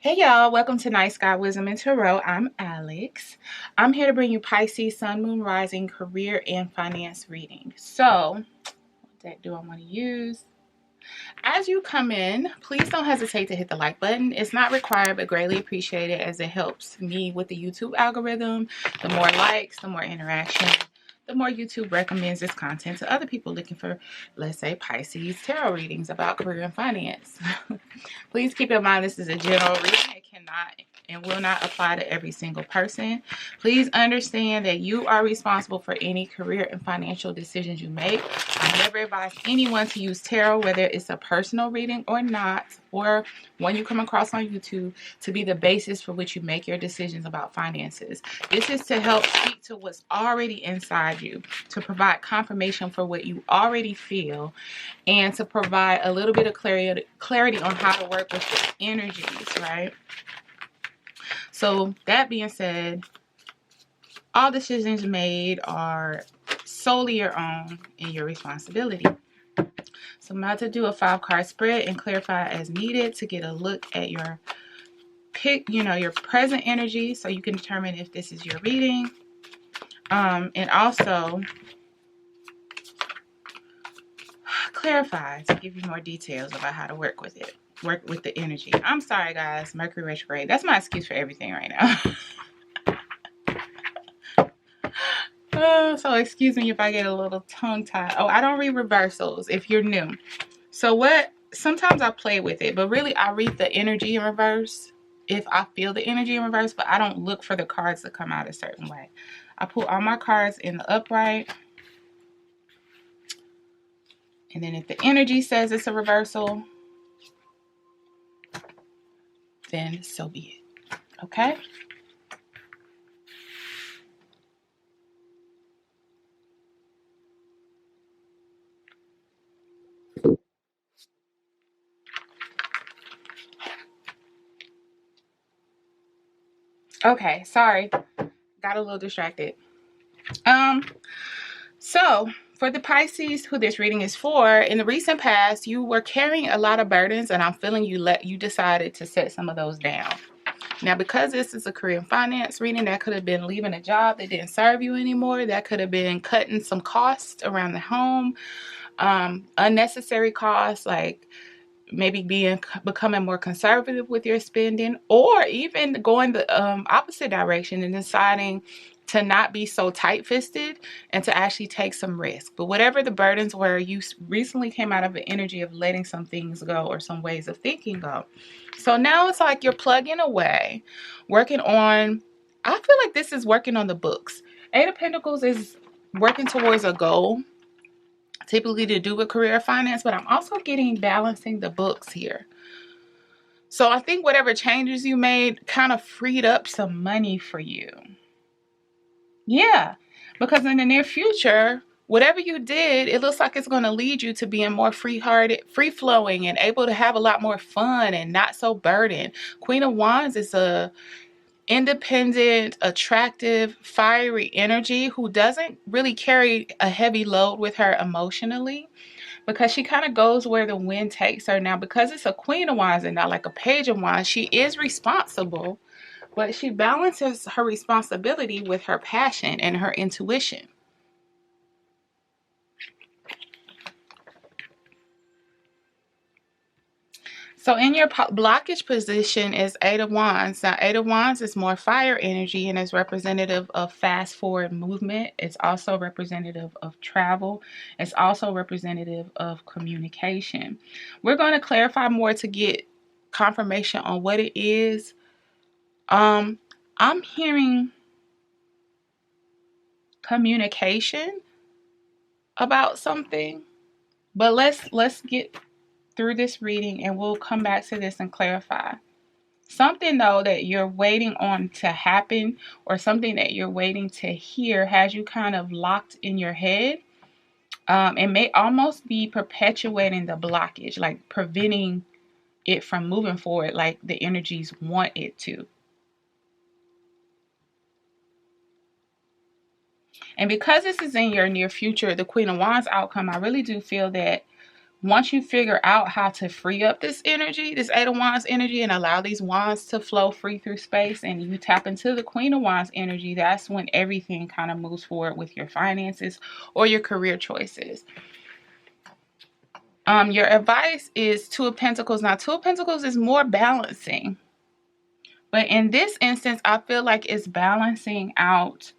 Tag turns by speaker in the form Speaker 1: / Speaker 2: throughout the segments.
Speaker 1: Hey y'all, welcome to Night Sky Wisdom and Tarot. I'm Alex. I'm here to bring you Pisces, Sun, Moon, Rising, career, and finance reading. So, what deck do I want to use? As you come in, please don't hesitate to hit the like button. It's not required, but greatly appreciated as it helps me with the YouTube algorithm. The more likes, the more interaction, the more YouTube recommends this content to other people looking for, let's say, Pisces tarot readings about career and finance. Please keep in mind this is a general reading. It cannot and will not apply to every single person. Please understand that you are responsible for any career and financial decisions you make. I never advise anyone to use tarot, whether it's a personal reading or not, or one you come across on YouTube, to be the basis for which you make your decisions about finances. This is to help speak to what's already inside you, to provide confirmation for what you already feel, and to provide a little bit of clarity on how to work with the energies, right? So that being said, all decisions made are solely your own and your responsibility. So I'm about to do a 5-card spread and clarify as needed to get a look at your your present energy, so you can determine if this is your reading. And also clarify to give you more details about how to work with it. Work with the energy. I'm sorry, guys. Mercury retrograde. That's my excuse for everything right now. So excuse me if I get a little tongue-tied. Oh, I don't read reversals if you're new. So sometimes I play with it, but really I read the energy in reverse if I feel the energy in reverse, but I don't look for the cards to come out a certain way. I pull all my cards in the upright. And then if the energy says it's a reversal, then so be it. Okay? Okay, sorry. Got a little distracted. So for the Pisces who this reading is for, in the recent past, you were carrying a lot of burdens, and I'm feeling you decided to set some of those down. Now, because this is a career and finance reading, that could have been leaving a job that didn't serve you anymore. That could have been cutting some costs around the home, unnecessary costs like maybe becoming more conservative with your spending, or even going the opposite direction and deciding to not be so tight-fisted and to actually take some risk. But whatever the burdens were, you recently came out of an energy of letting some things go or some ways of thinking go. So now it's like you're plugging away, working on, I feel like this is working on the books. Eight of Pentacles is working towards a goal, typically to do with career finance, but I'm also getting balancing the books here. So I think whatever changes you made kind of freed up some money for you. Yeah, because in the near future, whatever you did, it looks like it's going to lead you to being more free-hearted, free-flowing, and able to have a lot more fun and not so burdened. Queen of Wands is a independent, attractive, fiery energy who doesn't really carry a heavy load with her emotionally, because she kind of goes where the wind takes her. Now, because it's a Queen of Wands and not like a Page of Wands, she is responsible, but she balances her responsibility with her passion and her intuition. So in your blockage position is Eight of Wands. Now, Eight of Wands is more fire energy and is representative of fast forward movement. It's also representative of travel. It's also representative of communication. We're going to clarify more to get confirmation on what it is. I'm hearing communication about something, but let's get through this reading and we'll come back to this and clarify. Something though that you're waiting on to happen, or something that you're waiting to hear, has you kind of locked in your head. It may almost be perpetuating the blockage, like preventing it from moving forward like the energies want it to. And because this is in your near future, the Queen of Wands outcome, I really do feel that once you figure out how to free up this energy, this Eight of Wands energy, and allow these wands to flow free through space, and you tap into the Queen of Wands energy, that's when everything kind of moves forward with your finances or your career choices. Your advice is Two of Pentacles. Now, Two of Pentacles is more balancing. But in this instance, I feel like it's balancing out.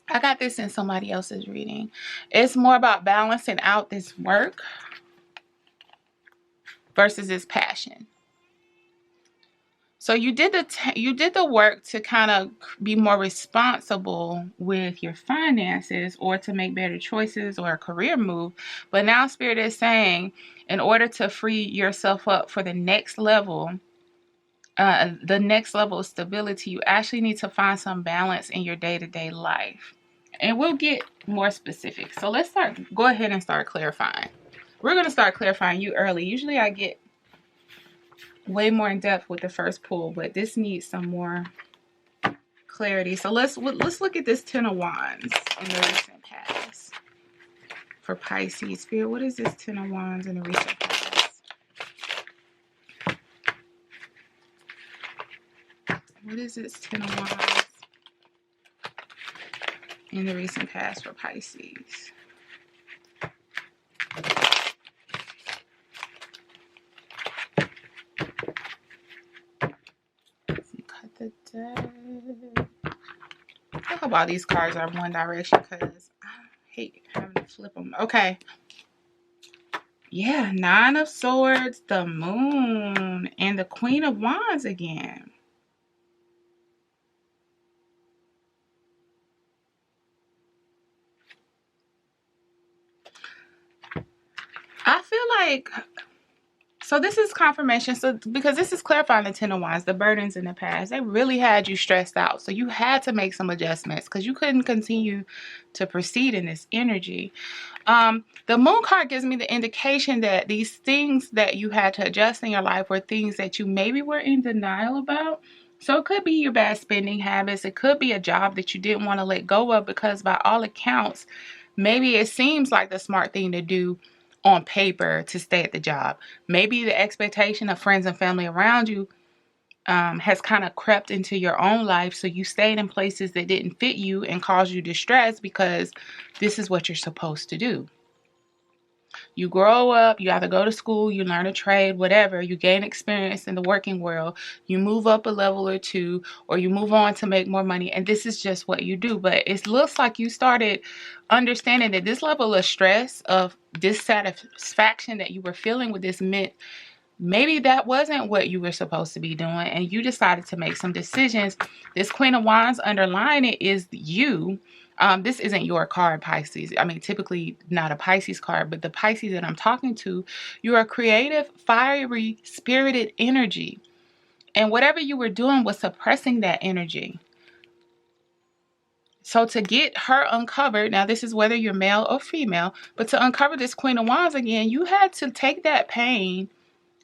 Speaker 1: I got this in somebody else's reading. It's more about balancing out this work versus this passion. So you did the work to kind of be more responsible with your finances or to make better choices or a career move. But now Spirit is saying, in order to free yourself up for the next level of stability, you actually need to find some balance in your day-to-day life. And we'll get more specific. So let's go ahead and start clarifying. We're going to start clarifying you early. Usually I get way more in depth with the first pull, but this needs some more clarity. So let's look at this Ten of Wands in the recent past for Pisces. Spirit, what is this Ten of Wands in the recent past? What is this Ten of Wands in the recent past for Pisces? Cut the deck. I hope all these cards are one direction because I hate having to flip them. Okay. Yeah, Nine of Swords, the Moon, and the Queen of Wands again. I feel like, so this is confirmation. So because this is clarifying the Ten of Wands, the burdens in the past, they really had you stressed out. So you had to make some adjustments because you couldn't continue to proceed in this energy. The Moon card gives me the indication that these things that you had to adjust in your life were things that you maybe were in denial about. So it could be your bad spending habits. It could be a job that you didn't want to let go of because by all accounts, maybe it seems like the smart thing to do on paper to stay at the job. Maybe the expectation of friends and family around you has kind of crept into your own life. So you stayed in places that didn't fit you and caused you distress because this is what you're supposed to do. You grow up, you either go to school, you learn a trade, whatever, you gain experience in the working world, you move up a level or two, or you move on to make more money, and this is just what you do. But it looks like you started understanding that this level of stress, of dissatisfaction that you were feeling with this meant maybe that wasn't what you were supposed to be doing, and you decided to make some decisions. This Queen of Wands underlying it is you. This isn't your card, Pisces. I mean, typically not a Pisces card, but the Pisces that I'm talking to, you're a creative, fiery, spirited energy. And whatever you were doing was suppressing that energy. So to get her uncovered, now this is whether you're male or female, but to uncover this Queen of Wands again, you had to take that pain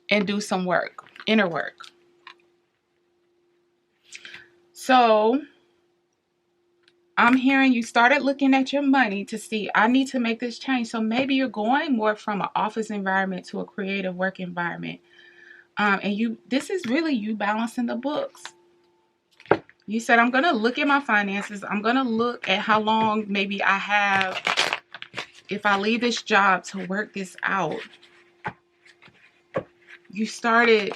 Speaker 1: and do some work, inner work. So I'm hearing you started looking at your money to see, I need to make this change. So maybe you're going more from an office environment to a creative work environment. And this is really you balancing the books. You said, I'm going to look at my finances. I'm going to look at how long maybe I have, if I leave this job, to work this out. You started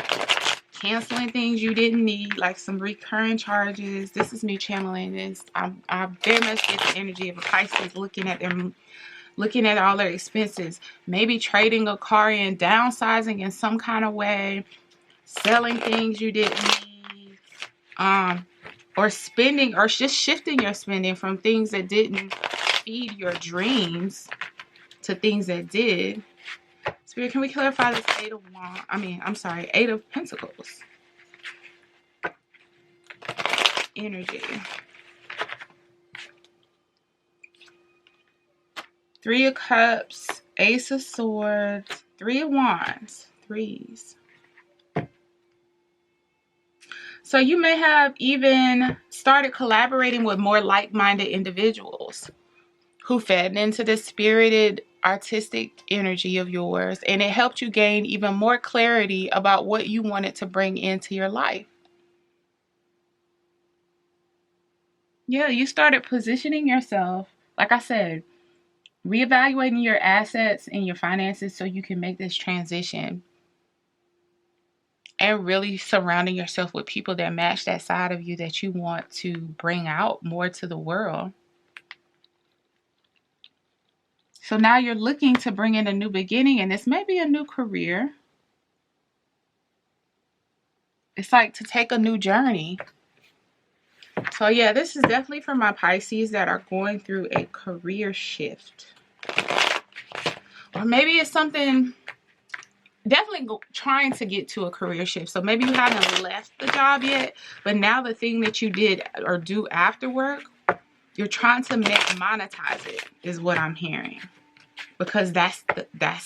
Speaker 1: canceling things you didn't need, like some recurring charges. This is me channeling this. I very much get the energy of a Pisces looking at all their expenses. Maybe trading a car in, downsizing in some kind of way, selling things you didn't need, or spending, or just shifting your spending from things that didn't feed your dreams to things that did. Spirit, can we clarify this Eight of Pentacles energy? Three of Cups, Ace of Swords, Three of Wands, threes. So you may have even started collaborating with more like-minded individuals who fed into the spirited artistic energy of yours, and it helped you gain even more clarity about what you wanted to bring into your life. Yeah, you started positioning yourself, like I said, reevaluating your assets and your finances so you can make this transition, and really surrounding yourself with people that match that side of you that you want to bring out more to the world. So now you're looking to bring in a new beginning, and this may be a new career. It's like to take a new journey. So yeah, this is definitely for my Pisces that are going through a career shift. Or maybe it's something, definitely trying to get to a career shift. So maybe you haven't left the job yet, but now the thing that you did or do after work, you're trying to monetize it, is what I'm hearing. Because that's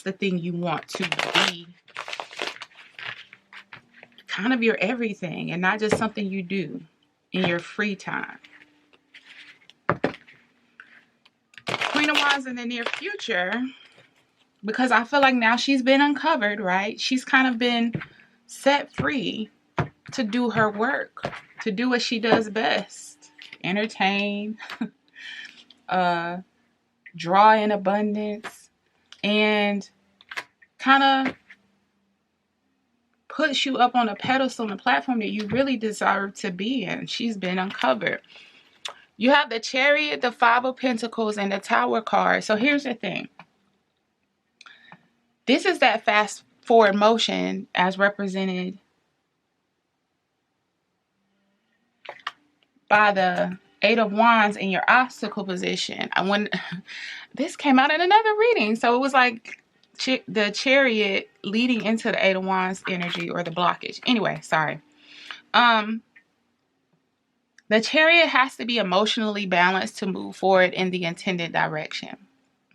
Speaker 1: the thing you want to be, kind of your everything, and not just something you do in your free time. Queen of Wands in the near future, because I feel like now she's been uncovered, right? She's kind of been set free to do her work, to do what she does best. Entertain, draw in abundance, and kind of puts you up on a pedestal and a platform that you really deserve to be in. She's been uncovered. You have the Chariot, the Five of Pentacles, and the Tower card. So here's the thing. This is that fast forward motion as represented by the Eight of Wands in your obstacle position. When this came out in another reading, so it was like the Chariot leading into the Eight of Wands energy, or the blockage. Anyway, sorry. The Chariot has to be emotionally balanced to move forward in the intended direction.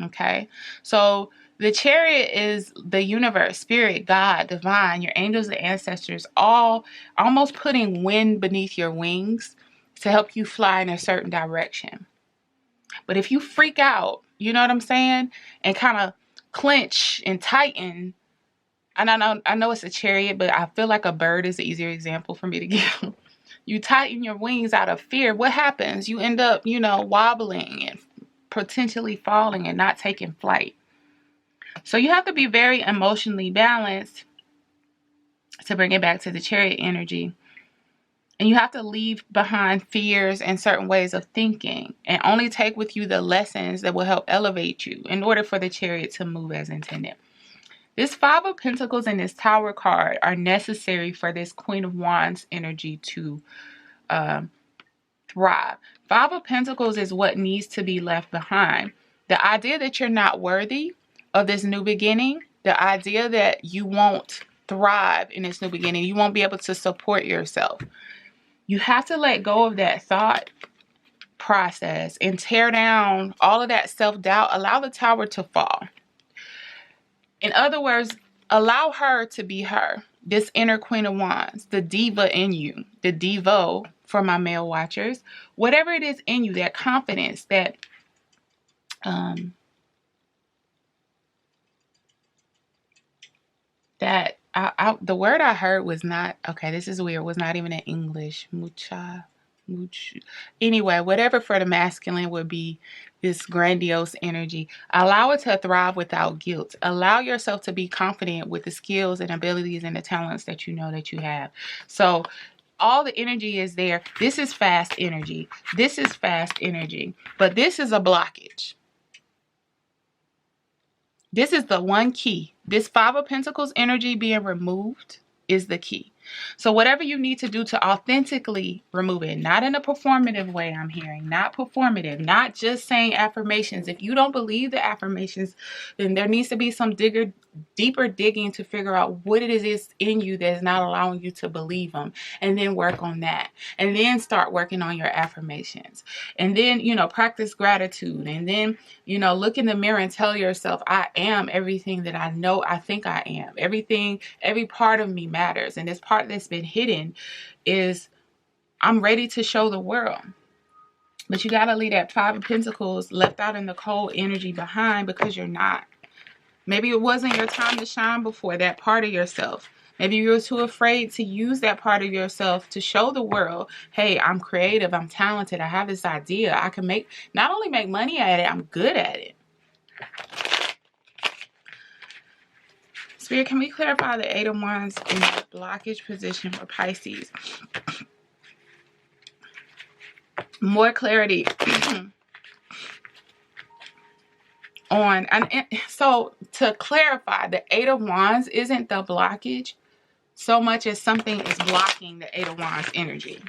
Speaker 1: Okay, so the Chariot is the universe, spirit, God, divine, your angels and ancestors, all almost putting wind beneath your wings to help you fly in a certain direction. But if you freak out, you know what I'm saying, and kind of clench and tighten, and I know it's a chariot, but I feel like a bird is an easier example for me to give. You tighten your wings out of fear, what happens? You end up, wobbling and potentially falling and not taking flight. So you have to be very emotionally balanced to bring it back to the Chariot energy. And you have to leave behind fears and certain ways of thinking, and only take with you the lessons that will help elevate you in order for the Chariot to move as intended. This Five of Pentacles and this Tower card are necessary for this Queen of Wands energy to thrive. Five of Pentacles is what needs to be left behind. The idea that you're not worthy of this new beginning, the idea that you won't thrive in this new beginning, you won't be able to support yourself. You have to let go of that thought process and tear down all of that self-doubt. Allow the Tower to fall. In other words, allow her to be her. This inner Queen of Wands, the diva in you, the Devo for my male watchers, whatever it is in you, that confidence, that the word I heard was not, okay, this is weird, was not even in English. Anyway, whatever for the masculine would be this grandiose energy. Allow it to thrive without guilt. Allow yourself to be confident with the skills and abilities and the talents that you know that you have. So all the energy is there. This is fast energy. This is fast energy. But this is a blockage. This is the one key. This Five of Pentacles energy being removed is the key. So whatever you need to do to authentically remove it, not in a performative way, I'm hearing, not performative, not just saying affirmations. If you don't believe the affirmations, then there needs to be some deeper digging to figure out what it is in you that's not allowing you to believe them, and then work on that, and then start working on your affirmations, and then, practice gratitude, and then, look in the mirror and tell yourself, I am everything that I know I think I am. Every part of me matters, and this part that's been hidden is I'm ready to show the world. But you got to leave that Five of Pentacles left out in the cold energy behind, because you're not. Maybe it wasn't your time to shine before, that part of yourself. Maybe you were too afraid to use that part of yourself to show the world, hey, I'm creative, I'm talented, I have this idea. I can not only make money at it, I'm good at it. Spirit, can we clarify the Eight of Wands in the blockage position for Pisces? More clarity on, and so to clarify, the Eight of Wands isn't the blockage so much as something is blocking the Eight of Wands energy.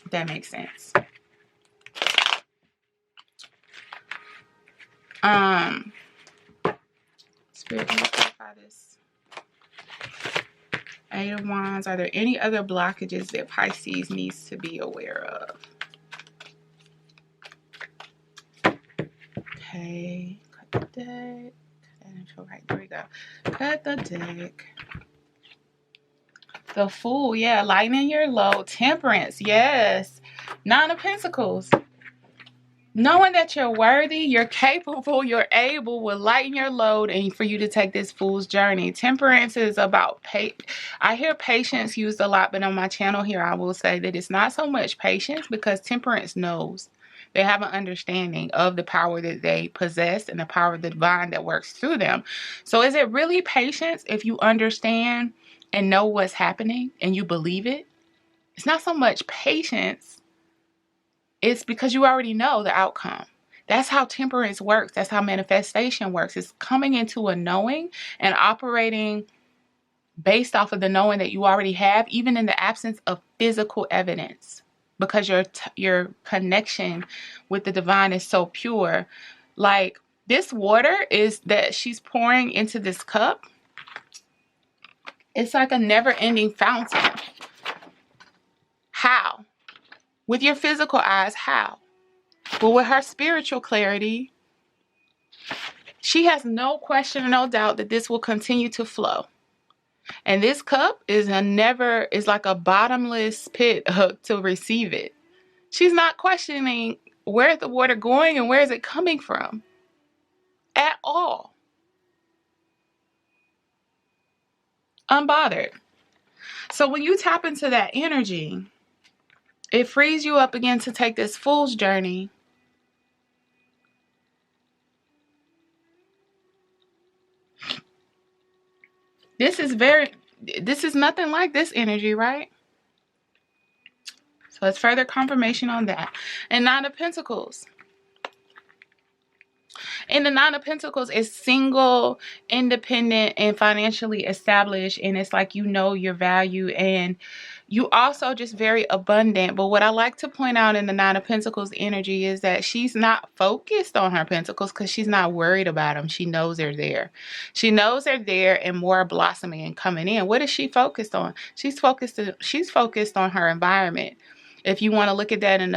Speaker 1: If that makes sense. Spirit, can you clarify this? Eight of Wands, are there any other blockages that Pisces needs to be aware of? Okay, cut the deck. Right, there we go. Cut the deck. The Fool, yeah, lightening your load. Temperance, yes. Nine of Pentacles. Knowing that you're worthy, you're capable, you're able will lighten your load and for you to take this fool's journey. Temperance is about I hear patience used a lot, but on my channel here, I will say that it's not so much patience because temperance knows. They have an understanding of the power that they possess and the power of the divine that works through them. So is it really patience if you understand and know what's happening and you believe it? It's not so much patience. It's because you already know the outcome. That's how temperance works. That's how manifestation works. It's coming into a knowing and operating based off of the knowing that you already have, even in the absence of physical evidence, because your connection with the divine is so pure. Like this water is that she's pouring into this cup. It's like a never-ending fountain. How? With your physical eyes, how? But with her spiritual clarity, she has no question or no doubt that this will continue to flow. And this cup is like a bottomless pit to receive it. She's not questioning where's the water going and where is it coming from at all. Unbothered. So when you tap into that energy, it frees you up again to take this fool's journey. This is nothing like this energy, right? So it's further confirmation on that. And Nine of Pentacles. And the Nine of Pentacles is single, independent, and financially established. And it's like you know your value and you also just very abundant. But what I like to point out in the Nine of Pentacles energy is that she's not focused on her pentacles because she's not worried about them. She knows they're there. She knows they're there and more blossoming and coming in. What is she focused on? She's focused on her environment. If you want to look at that in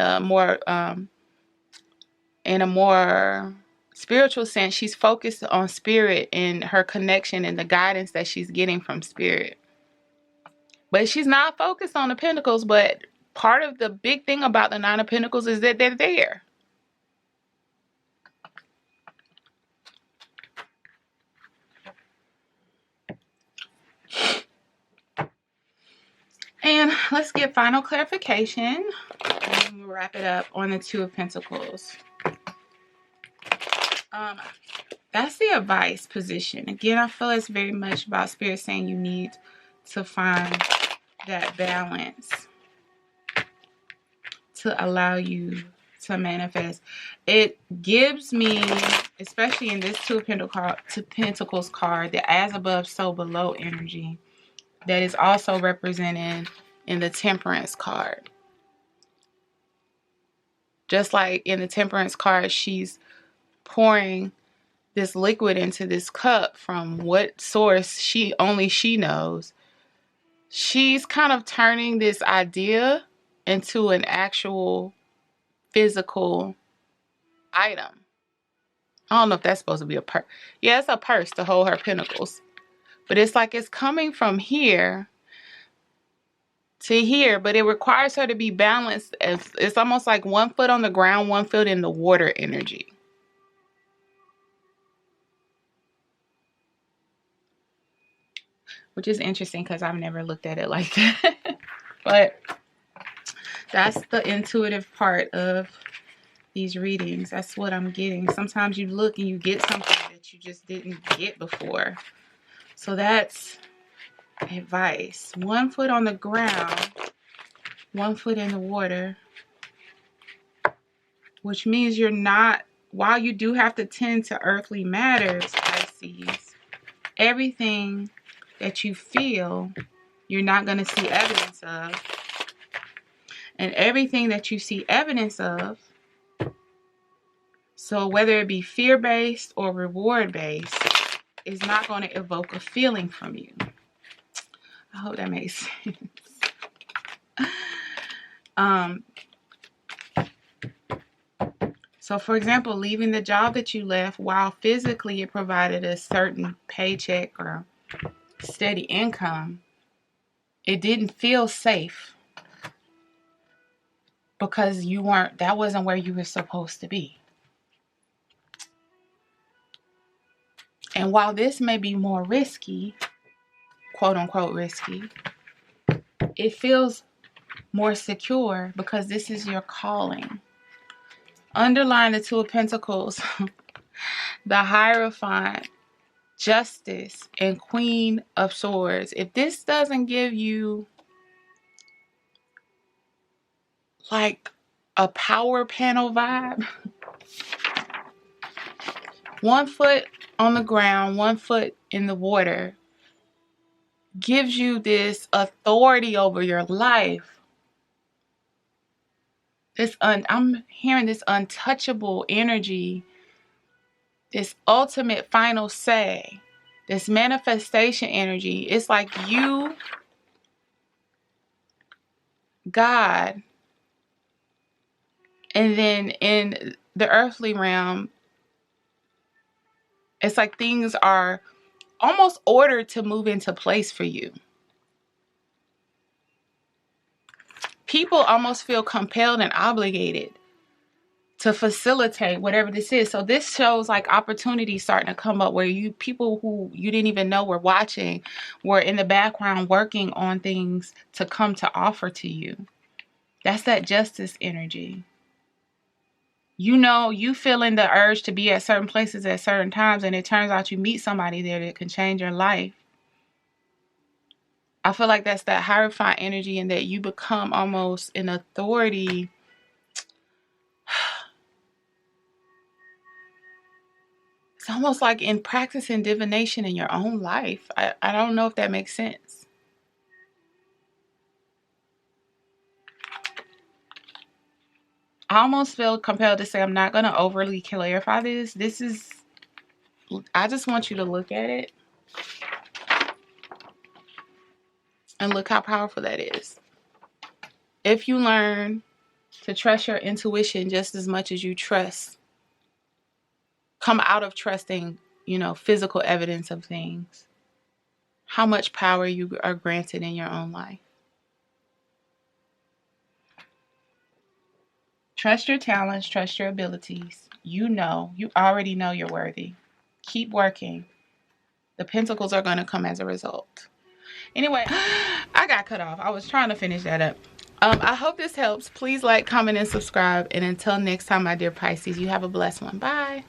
Speaker 1: a more spiritual sense, she's focused on spirit and her connection and the guidance that she's getting from spirit. But she's not focused on the pentacles. But part of the big thing about the Nine of Pentacles is that they're there. And let's get final clarification. And we'll wrap it up on the Two of Pentacles. That's the advice position. Again, I feel it's very much about spirit saying you need to find that balance to allow you to manifest. It gives me, especially in this Two of Pentacles card, the as above, so below energy that is also represented in the Temperance card. Just like in the Temperance card, she's pouring this liquid into this cup from what source only she knows. She's kind of turning this idea into an actual physical item. I don't know if that's supposed to be a purse. Yeah, it's a purse to hold her pentacles. But it's like it's coming from here to here, but it requires her to be balanced. It's almost like 1 foot on the ground, 1 foot in the water energy. which is interesting because I've never looked at it like that. But that's the intuitive part of these readings. That's what I'm getting. Sometimes you look and you get something that you just didn't get before. So that's advice. 1 foot on the ground, 1 foot in the water, which means you're not, while you do have to tend to earthly matters, Pisces, everything that you feel, you're not going to see evidence of. And everything that you see evidence of, so whether it be fear-based or reward-based, is not going to evoke a feeling from you. I hope that makes sense. So for example, leaving the job that you left, while physically it provided a certain paycheck or steady income, it didn't feel safe because that wasn't where you were supposed to be. And while this may be more risky, quote unquote risky, it feels more secure because this is your calling. Underline the Two of Pentacles, the Hierophant, Justice, and Queen of Swords. If this doesn't give you like a power panel vibe, 1 foot on the ground, 1 foot in the water, gives you this authority over your life. I'm hearing this untouchable energy, this ultimate final say, this manifestation energy. It's like you, God, and then in the earthly realm, it's like things are almost ordered to move into place for you. People almost feel compelled and obligated to facilitate whatever this is. So this shows like opportunities starting to come up where people who you didn't even know were watching were in the background working on things to come to offer to you. That's that justice energy. You know, you feeling the urge to be at certain places at certain times, and it turns out you meet somebody there that can change your life. I feel like that's that Hierophant energy, and that you become almost an authority. It's almost like in practicing divination in your own life. I don't know if that makes sense. I almost feel compelled to say I'm not going to overly clarify this. I just want you to look at it and look how powerful that is. If you learn to trust your intuition just as much as you come out of trusting, physical evidence of things, how much power you are granted in your own life. Trust your talents, trust your abilities. You already know you're worthy. Keep working. The pentacles are going to come as a result. Anyway, I got cut off. I was trying to finish that up. I hope this helps. Please like, comment, and subscribe. And until next time, my dear Pisces, you have a blessed one. Bye.